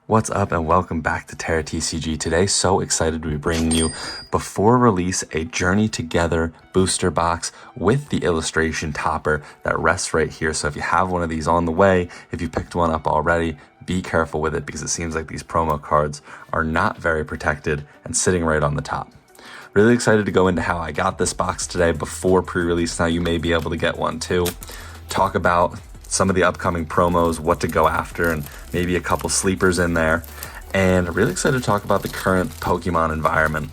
What's up and welcome back to Terra TCG. Today, so excited to be bringing you before release a Journey Together booster box with the illustration topper that rests right here. So if you have one of these on the way, if you picked one up already, be careful with it because it seems like these promo cards are not very protected and sitting right on the top. Really excited to go into how I got this box today before pre-release. Now you may be able to get one too. Talk about some of the upcoming promos, what to go after, and maybe a couple sleepers in there. And really excited to talk about the current Pokemon environment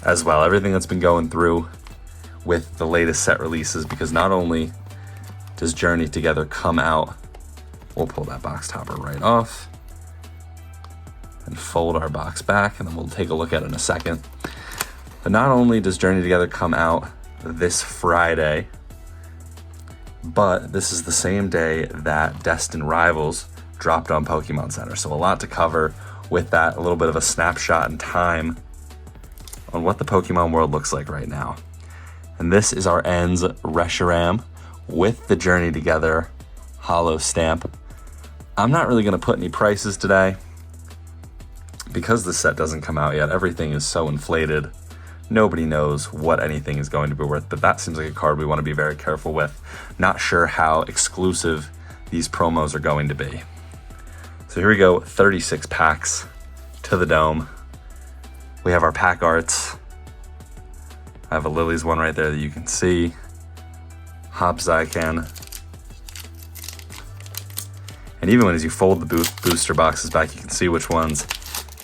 as well. Everything that's been going through with the latest set releases, because not only does Journey Together come out, we'll pull that box topper right off and fold our box back, and then we'll take a look at it in a second. But not only does Journey Together come out this Friday, but this is the same day that Destined Rivals dropped on Pokemon Center. So a lot to cover with that, a little bit of a snapshot in time on what the Pokemon world looks like right now. And this is our Ends Reshiram with the Journey Together holo stamp. I'm not really going to put any prices today because the set doesn't come out yet. Everything is so inflated. Nobody knows what anything is going to be worth, but that seems like a card we want to be very careful with. Not sure how exclusive these promos are going to be. So here we go, 36 packs to the dome. We have our pack arts. I have a Lily's one right there that you can see. Hopzycan. And even as you fold the booster boxes back, you can see which ones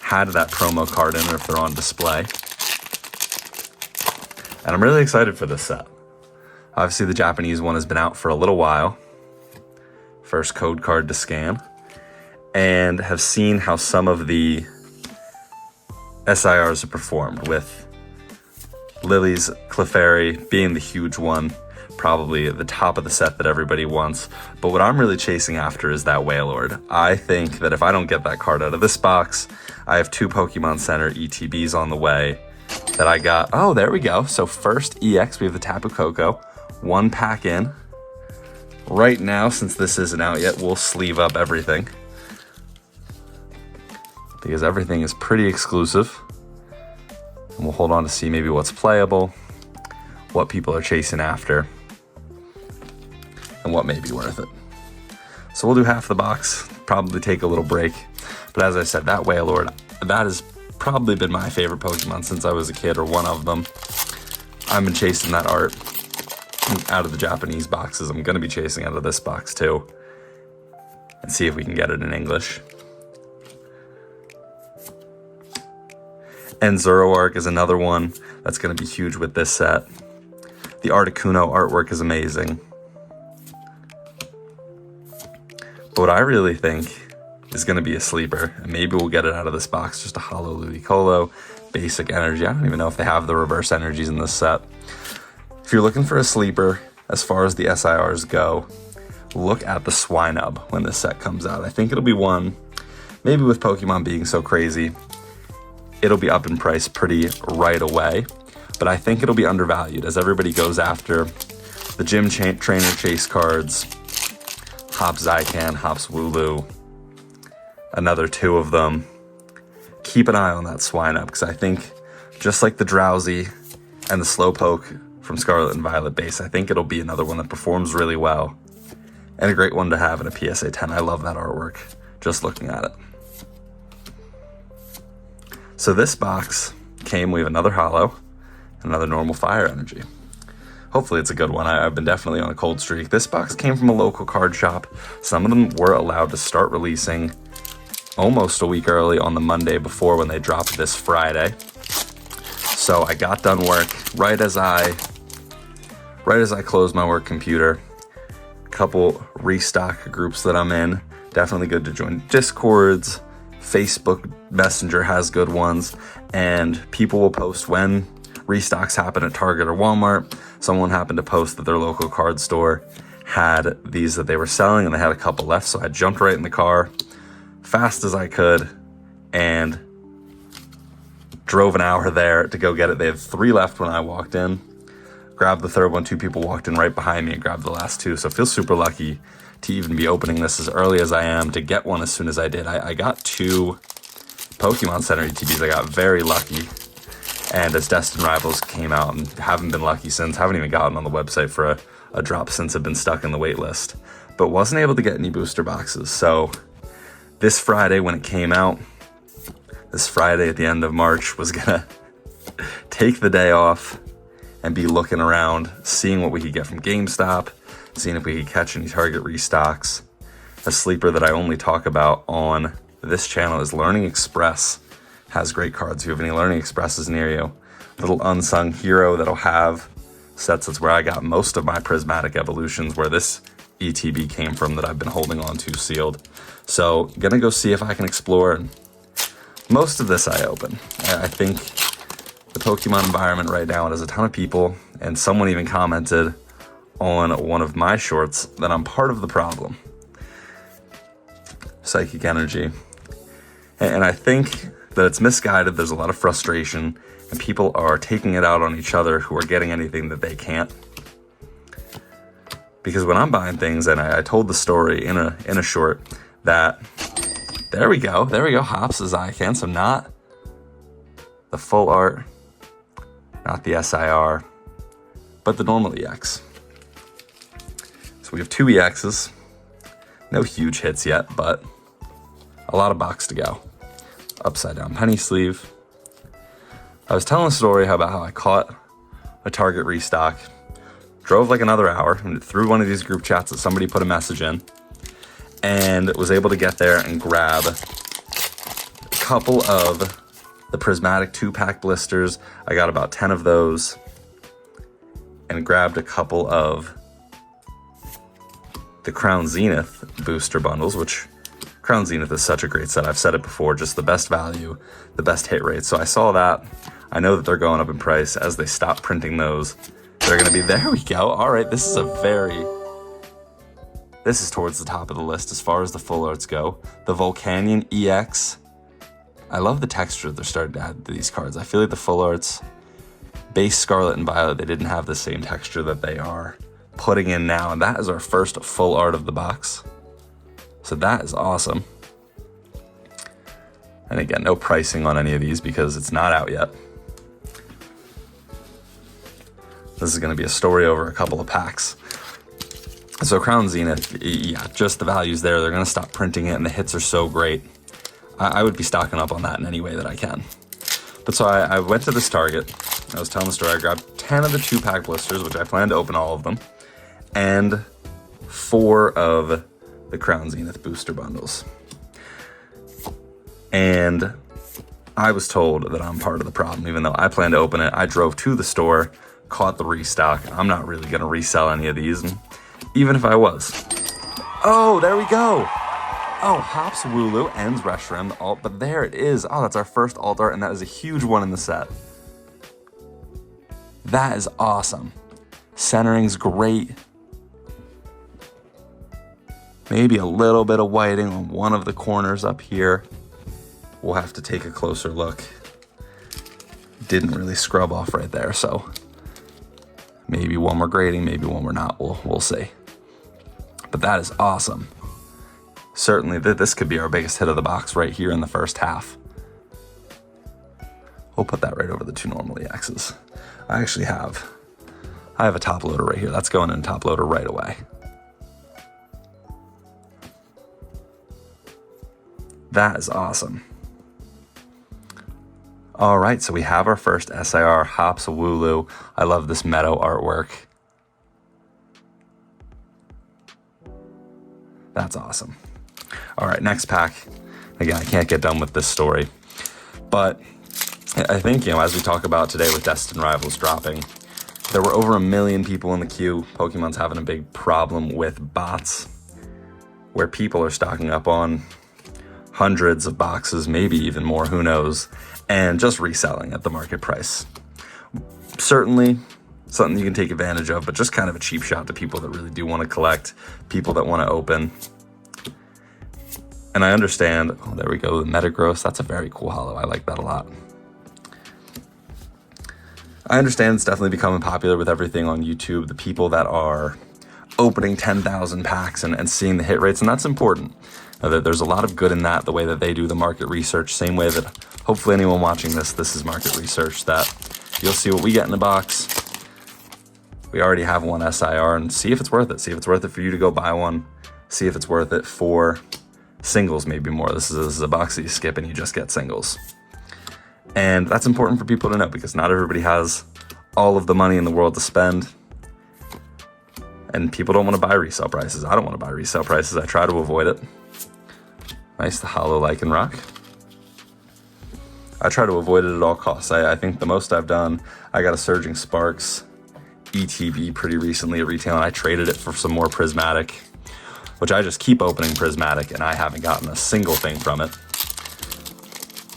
had that promo card in or if they're on display. And I'm really excited for this set. Obviously, the Japanese one has been out for a little while. First code card to scan. And have seen how some of the SIRs have performed, with Lily's Clefairy being the huge one, probably at the top of the set that everybody wants. But what I'm really chasing after is that Wailord. I think that if I don't get that card out of this box, I have 2 Pokemon Center ETBs on the way that I got. Oh, there we go. So first EX, we have the Tapu Koko. 1 pack in. Right now, since this isn't out yet, we'll sleeve up everything, because everything is pretty exclusive. And we'll hold on to see maybe what's playable, what people are chasing after, and what may be worth it. So we'll do half the box, probably take a little break. But as I said, that Wailord, that has probably been my favorite Pokemon since I was a kid, or one of them. I've been chasing that art out of the Japanese boxes. I'm going to be chasing out of this box too, and see if we can get it in English. And Zoroark is another one that's going to be huge with this set. The Articuno artwork is amazing. But what I really think is going to be a sleeper, and maybe we'll get it out of this box, just a holo Ludicolo, basic energy. I don't even know if they have the reverse energies in this set. If you're looking for a sleeper, as far as the SIRs go, look at the Swinub when this set comes out. I think it'll be one, maybe with Pokemon being so crazy, it'll be up in price pretty right away, but I think it'll be undervalued as everybody goes after the gym trainer chase cards, Hopzycan, Hopswooloo, another 2 of them. Keep an eye on that Swinub, because I think just like the Drowsy and the Slowpoke from Scarlet and Violet base, I think it'll be another one that performs really well and a great one to have in a PSA 10. I love that artwork, just looking at it. So this box came, we have another holo, another normal fire energy. Hopefully it's a good one. I've been definitely on a cold streak. This box came from a local card shop. Some of them were allowed to start releasing almost a week early on the Monday before, when they dropped this Friday. So I got done work right as I closed my work computer. A couple restock groups that I'm in. Definitely good to join Discords. Facebook Messenger has good ones, and people will post when restocks happen at Target or Walmart. Someone happened to post that their local card store had these that they were selling, and they had a couple left. So I jumped right in the car fast as I could and drove an hour there to go get it. They had 3 left when I walked in. grabbed the third one. 2 people walked in right behind me and grabbed the last 2. So I feel super lucky to even be opening this as early as I am, to get one as soon as I did. I got 2 Pokemon Center ETBs. I got very lucky. And as Destined Rivals came out, and haven't been lucky since, haven't even gotten on the website for a drop since I've been stuck in the wait list. But wasn't able to get any booster boxes. So this Friday when it came out, this Friday at the end of March, was gonna take the day off and be looking around, seeing what we could get from GameStop, seeing if we could catch any Target restocks. A sleeper that I only talk about on this channel is Learning Express. Has great cards. If you have any Learning Expresses near you, little unsung hero that'll have sets. That's where I got most of my prismatic evolutions, where this ETB came from that I've been holding on to sealed. So gonna go see if I can explore, and most of this I open. I think the Pokemon environment right now, there's a ton of people, and someone even commented on one of my shorts that I'm part of the problem. Psychic energy. And I think that it's misguided. There's a lot of frustration, and people are taking it out on each other who are getting anything that they can't. Because when I'm buying things, and I told the story in a short that, there we go, Hops as I can. So not the full art, not the SIR, but the normal EX. So we have 2 EXs, no huge hits yet, but a lot of box to go. Upside down penny sleeve. I was telling a story about how I caught a Target restock, drove like another hour through one of these group chats that somebody put a message in, and was able to get there and grab a couple of the prismatic 2-pack blisters. I got about 10 of those, and grabbed a couple of the Crown Zenith booster bundles, which Crown Zenith is such a great set. I've said it before, just the best value, the best hit rate. So I saw that. I know that they're going up in price. As they stop printing those, they're going to be, there we go. All right, this is towards the top of the list as far as the full arts go. The Volcanion EX. I love the texture they're starting to add to these cards. I feel like the full arts, base Scarlet and Violet, they didn't have the same texture that they are putting in now. And that is our first full art of the box. So that is awesome. And again, no pricing on any of these because it's not out yet. This is going to be a story over a couple of packs. So Crown Zenith, yeah, just the values there. They're going to stop printing it, and the hits are so great. I would be stocking up on that in any way that I can. But so I went to this Target. I was telling the story. I grabbed 10 of the 2-pack blisters, which I plan to open all of them, and 4 of the Crown Zenith booster bundles. And I was told that I'm part of the problem, even though I plan to open it. I drove to the store, caught the restock. I'm not really going to resell any of these, and even if I was. Oh, there we go. Oh, Hops Wooloo ends Reshiram, the alt, but there it is. Oh, that's our first alt art, and that is a huge one in the set. That is awesome. Centering's great. Maybe a little bit of whiting on one of the corners up here. We'll have to take a closer look. Didn't really scrub off right there, so maybe one we're grading, maybe one we're not. We'll see. But that is awesome. Certainly, this could be our biggest hit of the box right here in the first half. We'll put that right over the 2 normal EXs. I have a top loader right here. That's going in top loader right away. That is awesome. All right, so we have our first SIR, Hops Wooloo. I love this meadow artwork. That's awesome. All right, next pack. Again, I can't get done with this story, but I think, as we talk about today with Destined Rivals dropping, there were over 1 million people in the queue. Pokemon's having a big problem with bots, where people are stocking up on hundreds of boxes, maybe even more, who knows, and just reselling at the market price. Certainly something you can take advantage of, but just kind of a cheap shot to people that really do want to collect, people that want to open. And I understand, oh, there we go, the Metagross. That's a very cool holo. I like that a lot. I understand it's definitely becoming popular with everything on YouTube, the people that are opening 10,000 packs and seeing the hit rates, and that's important. There's a lot of good in that, the way that they do the market research, same way that hopefully anyone watching this is market research, that you'll see what we get in the box. We already have one SIR, and see if it's worth it. See if it's worth it for you to go buy one. See if it's worth it for singles, maybe more. This is a box that you skip and you just get singles. And that's important for people to know, because not everybody has all of the money in the world to spend. And people don't want to buy resale prices. I don't want to buy resale prices. I try to avoid it. Nice, the hollow Lycanroc. I try to avoid it at all costs. I think the most I've done, I got a Surging Sparks ETB pretty recently at retail, and I traded it for some more Prismatic, which I just keep opening Prismatic, and I haven't gotten a single thing from it.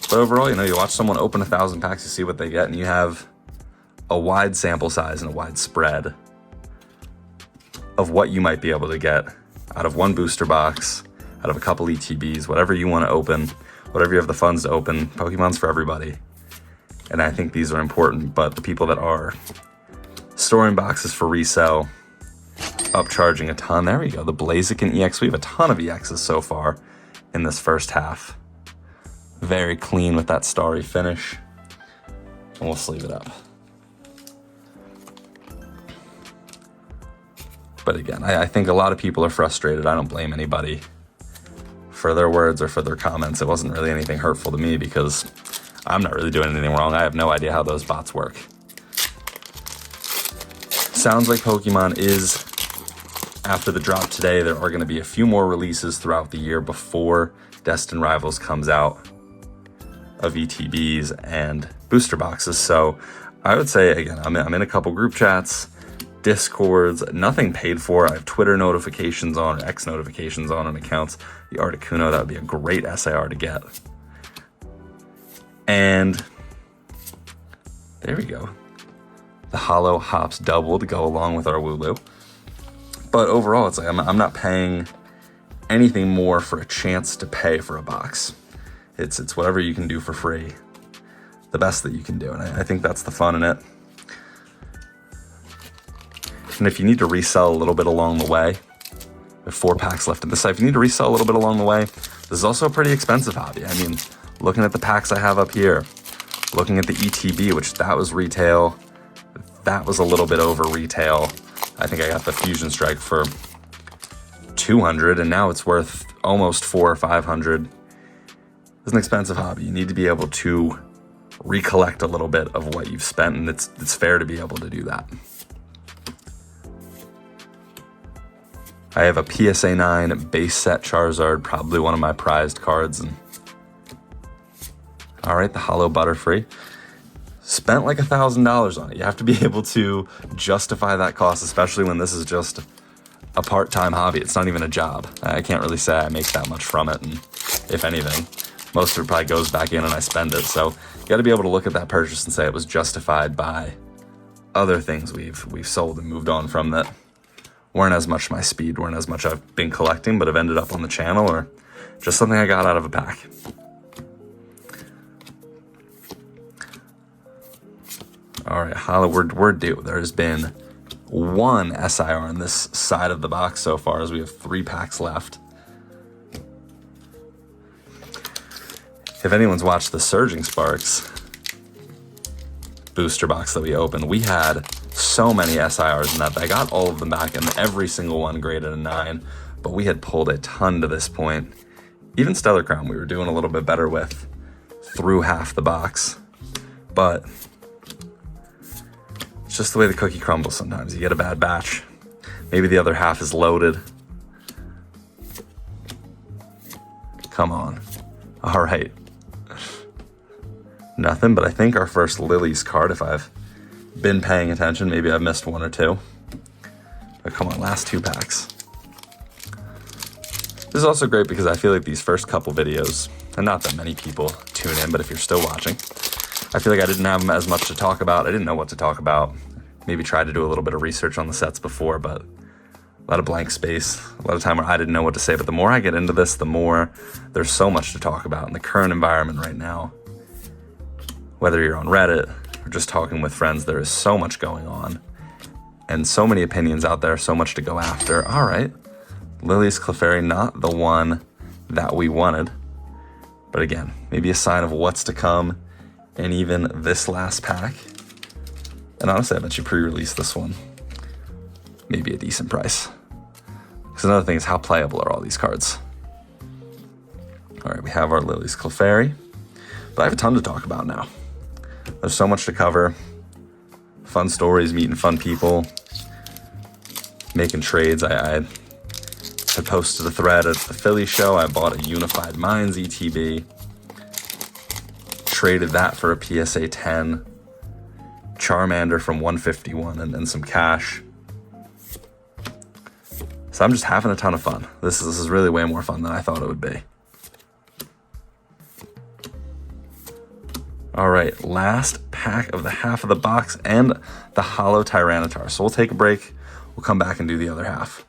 But overall, you watch someone open 1,000 packs, you see what they get, and you have a wide sample size and a wide spread of what you might be able to get out of one booster box, out of a couple ETBs, whatever you want to open, whatever you have the funds to open. Pokemon's for everybody. And I think these are important, but the people that are storing boxes for resale, upcharging a ton. There we go, the Blaziken EX. We have a ton of EXs so far in this first half. Very clean with that starry finish. And we'll sleeve it up. But again, I think a lot of people are frustrated. I don't blame anybody for their words or for their comments. It wasn't really anything hurtful to me, because I'm not really doing anything wrong. I have no idea how those bots work. Sounds like Pokemon is, after the drop today, there are going to be a few more releases throughout the year before Destined Rivals comes out of ETBs and booster boxes. So I would say, again, I'm in a couple group chats, Discords, nothing paid for. I have Twitter notifications on, or X notifications on accounts. The Articuno, that would be a great SIR to get. And there we go. The hollow Hops double to go along with our Wooloo. But overall, it's like I'm not paying anything more for a chance to pay for a box. It's whatever you can do for free, the best that you can do. And I think that's the fun in it. And if you need to resell a little bit along the way, we have 4 packs left in this site. If you need to resell a little bit along the way, this is also a pretty expensive hobby. I mean, looking at the packs I have up here, looking at the ETB, which that was retail, that was a little bit over retail. I think I got the Fusion Strike for $200, and now it's worth almost $400 or $500. It's an expensive hobby. You need to be able to recollect a little bit of what you've spent, and it's fair to be able to do that. I have a PSA 9 base set Charizard, probably one of my prized cards. And all right, the hollow Butterfree. Spent like $1,000 on it. You have to be able to justify that cost, especially when this is just a part-time hobby. It's not even a job. I can't really say I make that much from it, and if anything, most of it probably goes back in and I spend it. So you got to be able to look at that purchase and say it was justified by other things we've sold and moved on from that weren't as much my speed, weren't as much I've been collecting, but have ended up on the channel, or just something I got out of a pack. All right, hollow, we're due. There's been 1 SIR on this side of the box so far, as we have 3 packs left. If anyone's watched the Surging Sparks booster box that we opened, we had so many SIRs in that. I got all of them back, and every single one graded a 9, but we had pulled a ton to this point. Even Stellar Crown we were doing a little bit better with through half the box, but it's just the way the cookie crumbles sometimes. You get a bad batch. Maybe the other half is loaded. Come on. All right. Nothing, but I think our first Lily's card, if I've been paying attention, maybe I've missed 1 or 2. But come on, last 2 packs. This is also great because I feel like these first couple videos, and not that many people tune in, but if you're still watching, I feel like I didn't have as much to talk about. I didn't know what to talk about. Maybe tried to do a little bit of research on the sets before, but a lot of blank space, a lot of time where I didn't know what to say. But the more I get into this, the more there's so much to talk about in the current environment right now. Whether you're on Reddit or just talking with friends, there is so much going on and so many opinions out there, so much to go after. All right, Lily's Clefairy, not the one that we wanted, but again, maybe a sign of what's to come in even this last pack. And honestly, I bet you pre-release this one, maybe a decent price. Because another thing is, how playable are all these cards? All right, we have our Lily's Clefairy, but I have a ton to talk about now. There's so much to cover. Fun stories, meeting fun people, making trades. I had posted a thread at the Philly show. I bought a Unified Minds ETB, traded that for a PSA 10, Charmander from 151 and some cash. So I'm just having a ton of fun. This is really way more fun than I thought it would be. All right, last pack of the half of the box and the Holo Tyranitar. So we'll take a break. We'll come back and do the other half.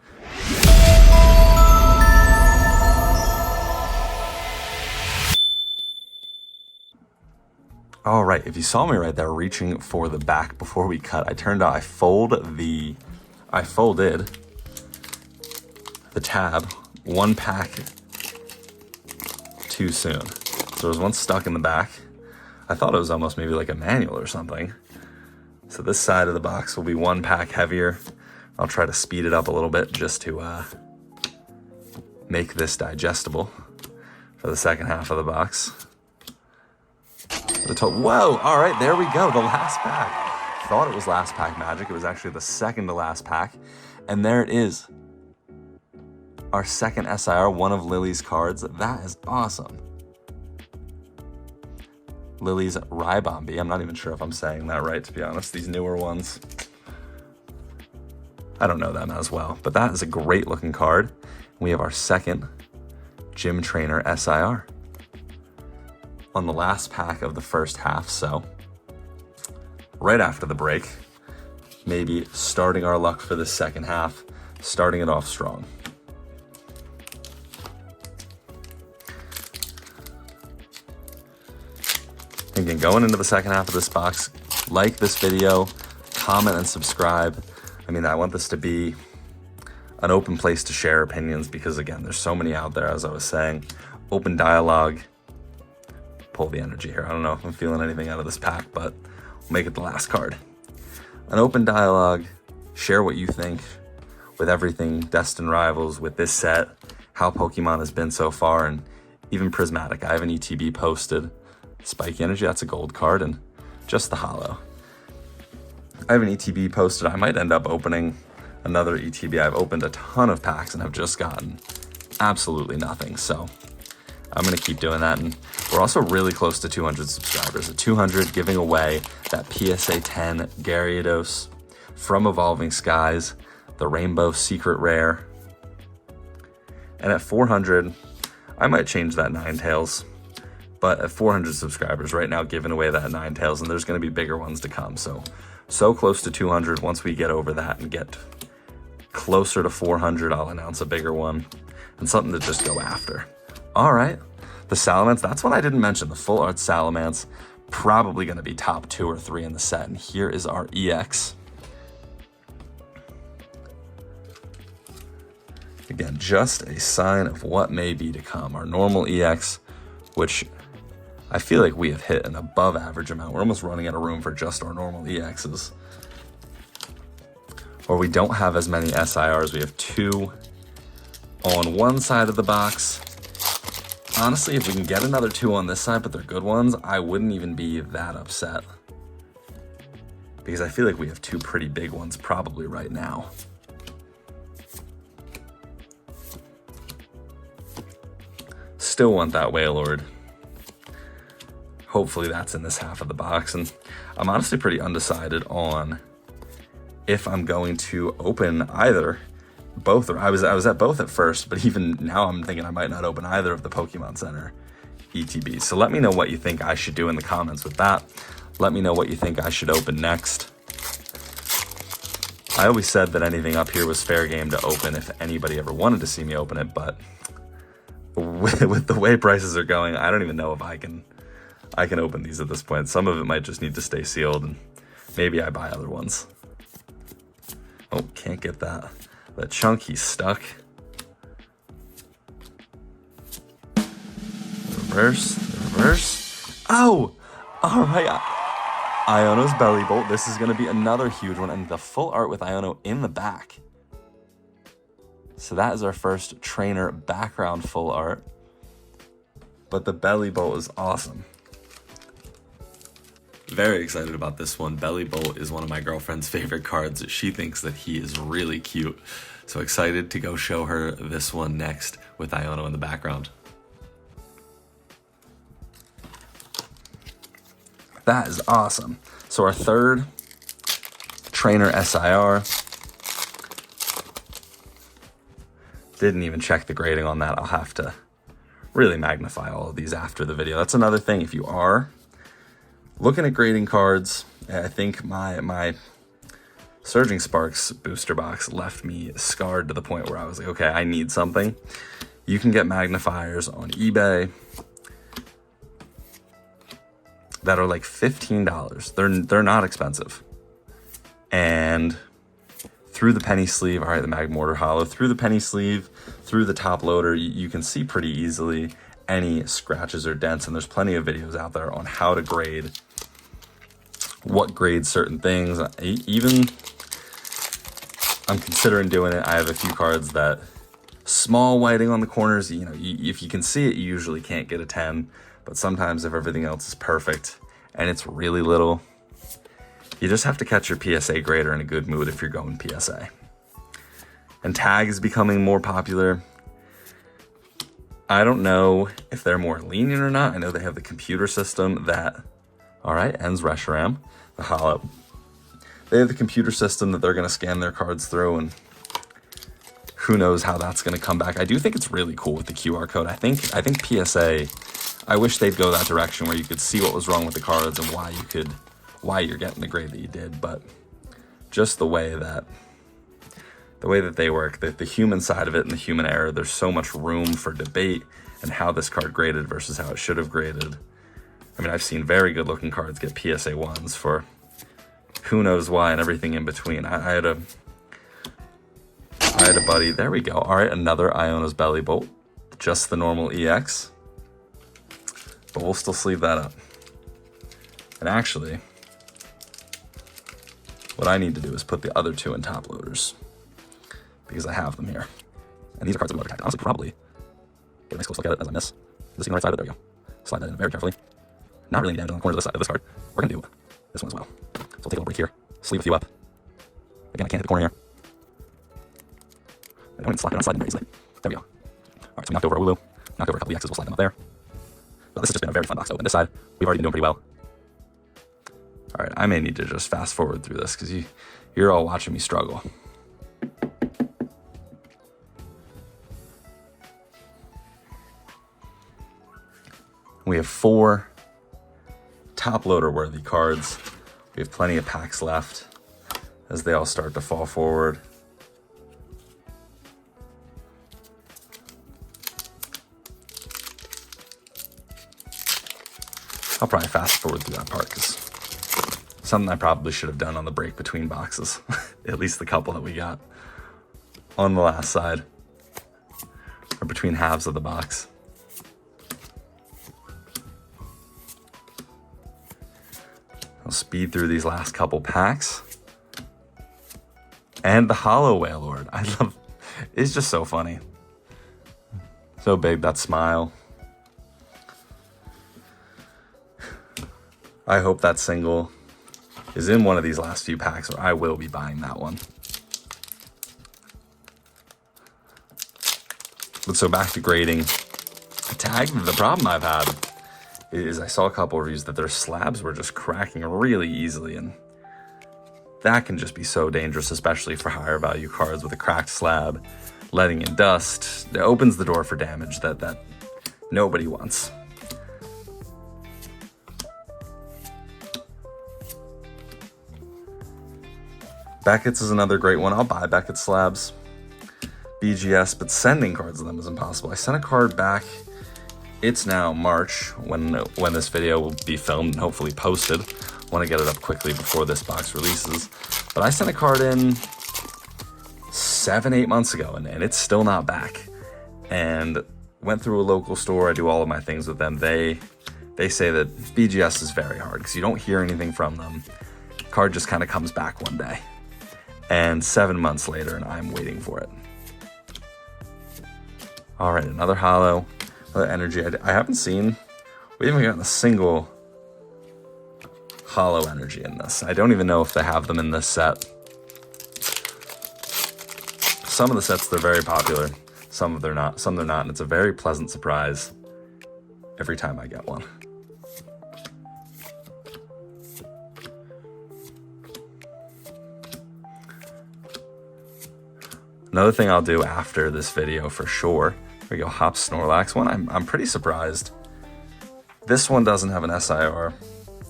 All right, if you saw me right there reaching for the back before we cut, I folded the tab one pack too soon. So there was one stuck in the back. I thought it was almost maybe like a manual or something. So this side of the box will be one pack heavier. I'll try to speed it up a little bit just to make this digestible for the second half of the box. Whoa, all right, there we go, the last pack. Thought it was last pack magic. It was actually the second to last pack. And there it is. Our second SIR, one of Lily's cards. That is awesome. Lily's Ribombi. I'm not even sure if I'm saying that right, to be honest. These newer ones, I don't know them as well, but that is a great looking card. We have our second Gym Trainer SIR on the last pack of the first half. So right after the break, maybe starting our luck for the second half, starting it off strong. Again, going into the second half of this box, like this video, comment and subscribe. I mean, I want this to be an open place to share opinions because, again, there's so many out there, as I was saying. Open dialogue. Pull the energy here. I don't know if I'm feeling anything out of this pack, but we'll make it the last card. An open dialogue. Share what you think with everything Destined Rivals, with this set, how Pokemon has been so far, and even Prismatic. I have an ETB posted. Spiky Energy, that's a gold card, and just the holo. I have an ETB posted. I might end up opening another ETB. I've opened a ton of packs and have just gotten absolutely nothing. So I'm going to keep doing that. And we're also really close to 200 subscribers. At 200, giving away that PSA 10 Gyarados from Evolving Skies, the Rainbow Secret Rare. And at 400, I might change that Ninetales. But at 400 subscribers right now, giving away that Ninetales, and there's going to be bigger ones to come. So close to 200. Once we get over that and get closer to 400, I'll announce a bigger one and something to just go after. All right, the Salamence, that's one I didn't mention. The Full Art Salamence, probably going to be top 2 or 3 in the set. And here is our EX. Again, just a sign of what may be to come. Our normal EX, which I feel like we have hit an above average amount. We're almost running out of room for just our normal EXs. Or we don't have as many SIRs. We have 2 on one side of the box. Honestly, if we can get another 2 on this side, but they're good ones, I wouldn't even be that upset. Because I feel like we have 2 pretty big ones probably right now. Still want that Wailord. Hopefully that's in this half of the box. And I'm honestly pretty undecided on if I'm going to open either, both. Or I was at both at first, but even now I'm thinking I might not open either of the Pokemon Center ETBs. So let me know what you think I should do in the comments with that. Let me know what you think I should open next. I always said that anything up here was fair game to open if anybody ever wanted to see me open it, but with the way prices are going, I don't even know if I can I can open these at this point. Some of it might just need to stay sealed, and maybe I buy other ones. Oh, can't get that chunky stuck. Reverse. Oh, all right. Iono's Belly Bolt. This is going to be another huge one, and the full art with Iono in the back. So that is our first trainer background full art. But the Belly Bolt is awesome. Very excited about this one. Belly Bolt is one of my girlfriend's favorite cards. She thinks that he is really cute. So excited to go show her this one next with Iono in the background. That is awesome. So our third trainer SIR. Didn't even check the grading on that. I'll have to really magnify all of these after the video. That's another thing. If you are looking at grading cards, I think my Surging Sparks booster box left me scarred to the point where I was like, okay, I need something. You can get magnifiers on eBay that are like $15. They're not expensive. And through the penny sleeve, all right, the Mag Mortar Hollow, through the penny sleeve, through the top loader, you can see pretty easily any scratches or dents, and there's plenty of videos out there on how to grade, what grades certain things. Even, I'm considering doing it. I have a few cards that, small whiting on the corners, you know, if you can see it, you usually can't get a 10, but sometimes if everything else is perfect and it's really little, you just have to catch your PSA grader in a good mood if you're going PSA. And tag is becoming more popular. I don't know if they're more lenient or not. I know they have the computer system that, all right, ends Reshiram, the hollow. They have the computer system that they're going to scan their cards through, and who knows how that's going to come back. I do think it's really cool with the QR code. I think PSA, I wish they'd go that direction where you could see what was wrong with the cards and why you're getting the grade that you did. But just the way that they work, the human side of it and the human error, there's so much room for debate and how this card graded versus how it should have graded. I mean, I've seen very good looking cards get PSA 1s for who knows why and everything in between. I had a buddy, there we go. All right, another Iono's Belly Bolt, just the normal EX, but we'll still sleeve that up. And actually, what I need to do is put the other two in top loaders, because I have them here. And these are cards that we look at. Honestly, probably get a nice close look at it as I miss. Is this on the right side? There we go. Slide that in very carefully. Not really any damage on the corners of this side of this card. We're going to do this one as well. So we'll take a little break here. Sleeve a few up. Again, I can't hit the corner here. I don't even slide in very easily. There we go. Alright, so we knocked over a Wooloo. Knocked over a couple of X's. We'll slide them up there. Well, this has just been a very fun box to open. This side, we've already been doing pretty well. Alright, I may need to just fast forward through this because you're all watching me struggle. We have 4 top loader worthy cards. We have plenty of packs left as they all start to fall forward. I'll probably fast forward through that part because something I probably should have done on the break between boxes. At least the couple that we got on the last side, or between halves of the box. I'll speed through these last couple packs. And the Hollow Wailord. I love, it's just so funny. So big, that smile. I hope that single is in one of these last few packs, or I will be buying that one. But so back to grading. Tag, the problem I've had is I saw a couple reviews that their slabs were just cracking really easily, and that can just be so dangerous, especially for higher value cards with a cracked slab. Letting in dust, it opens the door for damage that nobody wants. Beckett's is another great one. I'll buy Beckett slabs. BGS, but sending cards to them is impossible. I sent a card back It's now March when this video will be filmed and hopefully posted. I want to get it up quickly before this box releases. But I sent a card in 7-8 months ago, and it's still not back. And went through a local store. I do all of my things with them. They say that BGS is very hard because you don't hear anything from them. Card just kind of comes back one day. And 7 months later, and I'm waiting for it. All right, another holo, another energy. I haven't seen, we haven't gotten a single holo energy in this. I don't even know if they have them in this set. Some of the sets, they're very popular. Some they're not, and it's a very pleasant surprise every time I get one. Another thing I'll do after this video for sure, here we go, Hop Snorlax one. I'm pretty surprised this one doesn't have an SIR.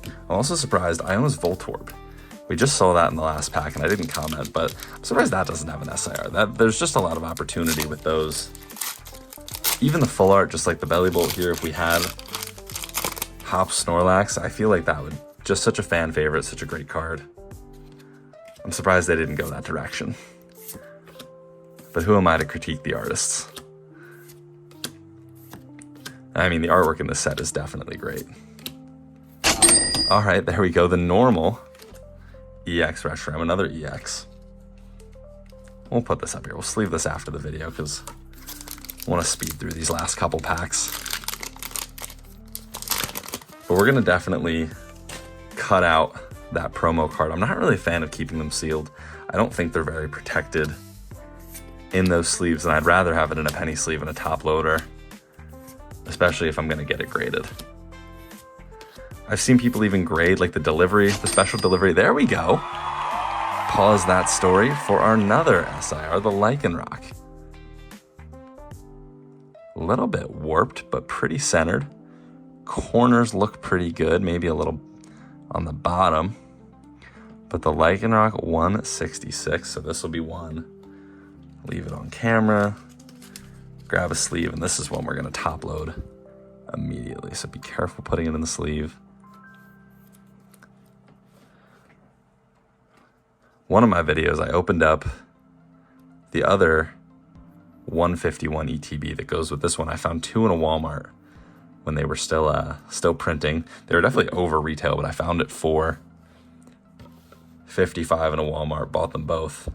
I'm also surprised Iona's Voltorb. We just saw that in the last pack and I didn't comment, but I'm surprised that doesn't have an SIR. There's just a lot of opportunity with those. Even the full art, just like the Belly Bolt here, if we had Hop Snorlax, I feel like that would just such a fan favorite, such a great card. I'm surprised they didn't go that direction. But who am I to critique the artists? I mean, the artwork in this set is definitely great. All right, there we go. The normal EX Reshiram, another EX. We'll put this up here. We'll sleeve this after the video because I want to speed through these last couple packs. But we're going to definitely cut out that promo card. I'm not really a fan of keeping them sealed. I don't think they're very protected in those sleeves, and I'd rather have it in a penny sleeve and a top loader, especially if I'm going to get it graded. I've seen people even grade like the delivery, the special delivery. There we go. Pause that story for our another SIR, the Lycanroc. A little bit warped, but pretty centered. Corners look pretty good, maybe a little on the bottom. But the Lycanroc 166, so this will be one. Leave it on camera, grab a sleeve, and this is one we're gonna top load immediately. So be careful putting it in the sleeve. One of my videos, I opened up the other 151 ETB that goes with this one. I found two in a Walmart when they were still printing. They were definitely over retail, but I found it for $55 in a Walmart, bought them both.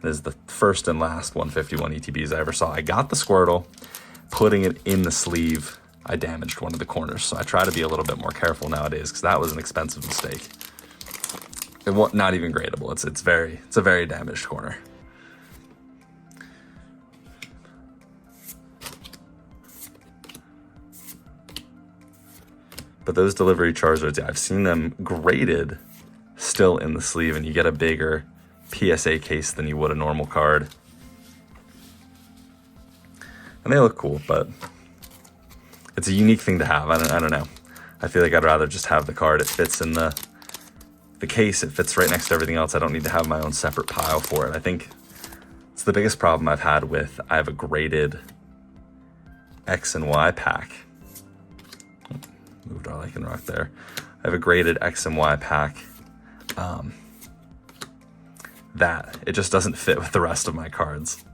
This is the first and last 151 ETBs I ever saw. I got the Squirtle, putting it in the sleeve, I damaged one of the corners. So I try to be a little bit more careful nowadays because that was an expensive mistake. It was not even gradable. It's a very damaged corner. But those delivery Charizards, I've seen them graded still in the sleeve, and you get a bigger PSA case than you would a normal card. And they look cool, but it's a unique thing to have. I don't know. I feel like I'd rather just have the card. It fits in the case. It fits right next to everything else. I don't need to have my own separate pile for it. I think it's the biggest problem I've had with, I have a graded X and Y pack. Moved our Lycanroc there. I have a graded X and Y pack. That it just doesn't fit with the rest of my cards.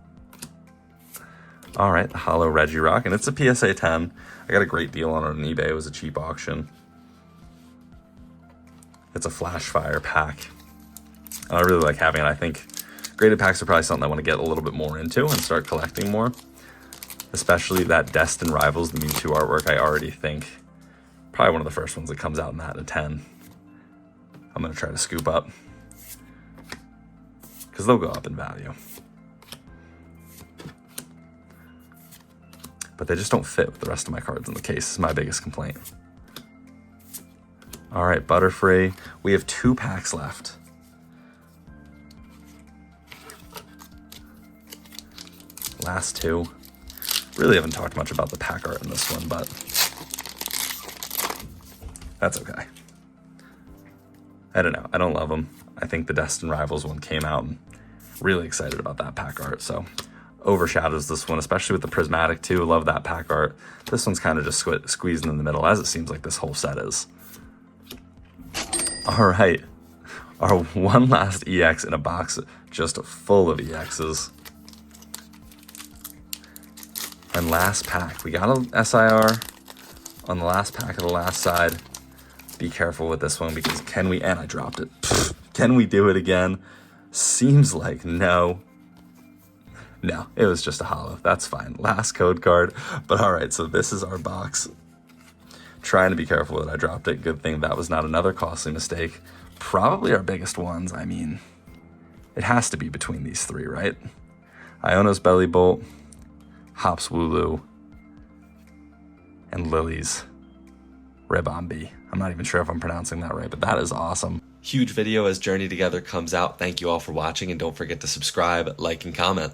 All right, the holo Regirock, and it's a PSA 10. I got a great deal on it on eBay. It was a cheap auction. It's a Flash Fire pack. I really like having it. I think graded packs are probably something I want to get a little bit more into and start collecting more. Especially that Destin Rivals, the Mewtwo artwork, I already think probably one of the first ones that comes out in that at 10. I'm going to try to scoop up because they'll go up in value. But they just don't fit with the rest of my cards in the case. This is my biggest complaint. All right, Butterfree. We have 2 packs left. Last 2. Really haven't talked much about the pack art in this one, but that's okay. I don't know. I don't love them. I think the Destin Rivals one came out and really excited about that pack art. So overshadows this one, especially with the prismatic too. Love that pack art. This one's kind of just squeezing in the middle, as it seems like this whole set is. All right, our one last EX in a box just full of EXs. And last pack, we got a SIR on the last pack of the last side. Be careful with this one, because can we, and I dropped it. Can we do it again? Seems like no. No, it was just a holo. That's fine. Last code card. But all right, so this is our box. Trying to be careful that I dropped it. Good thing that was not another costly mistake. Probably our biggest ones. I mean, it has to be between these three, right? Iono's Belly Bolt, Hop's Wooloo, and Lily's Ribombee. I'm not even sure if I'm pronouncing that right, but that is awesome. Huge video as Journey Together comes out. Thank you all for watching, and don't forget to subscribe, like, and comment.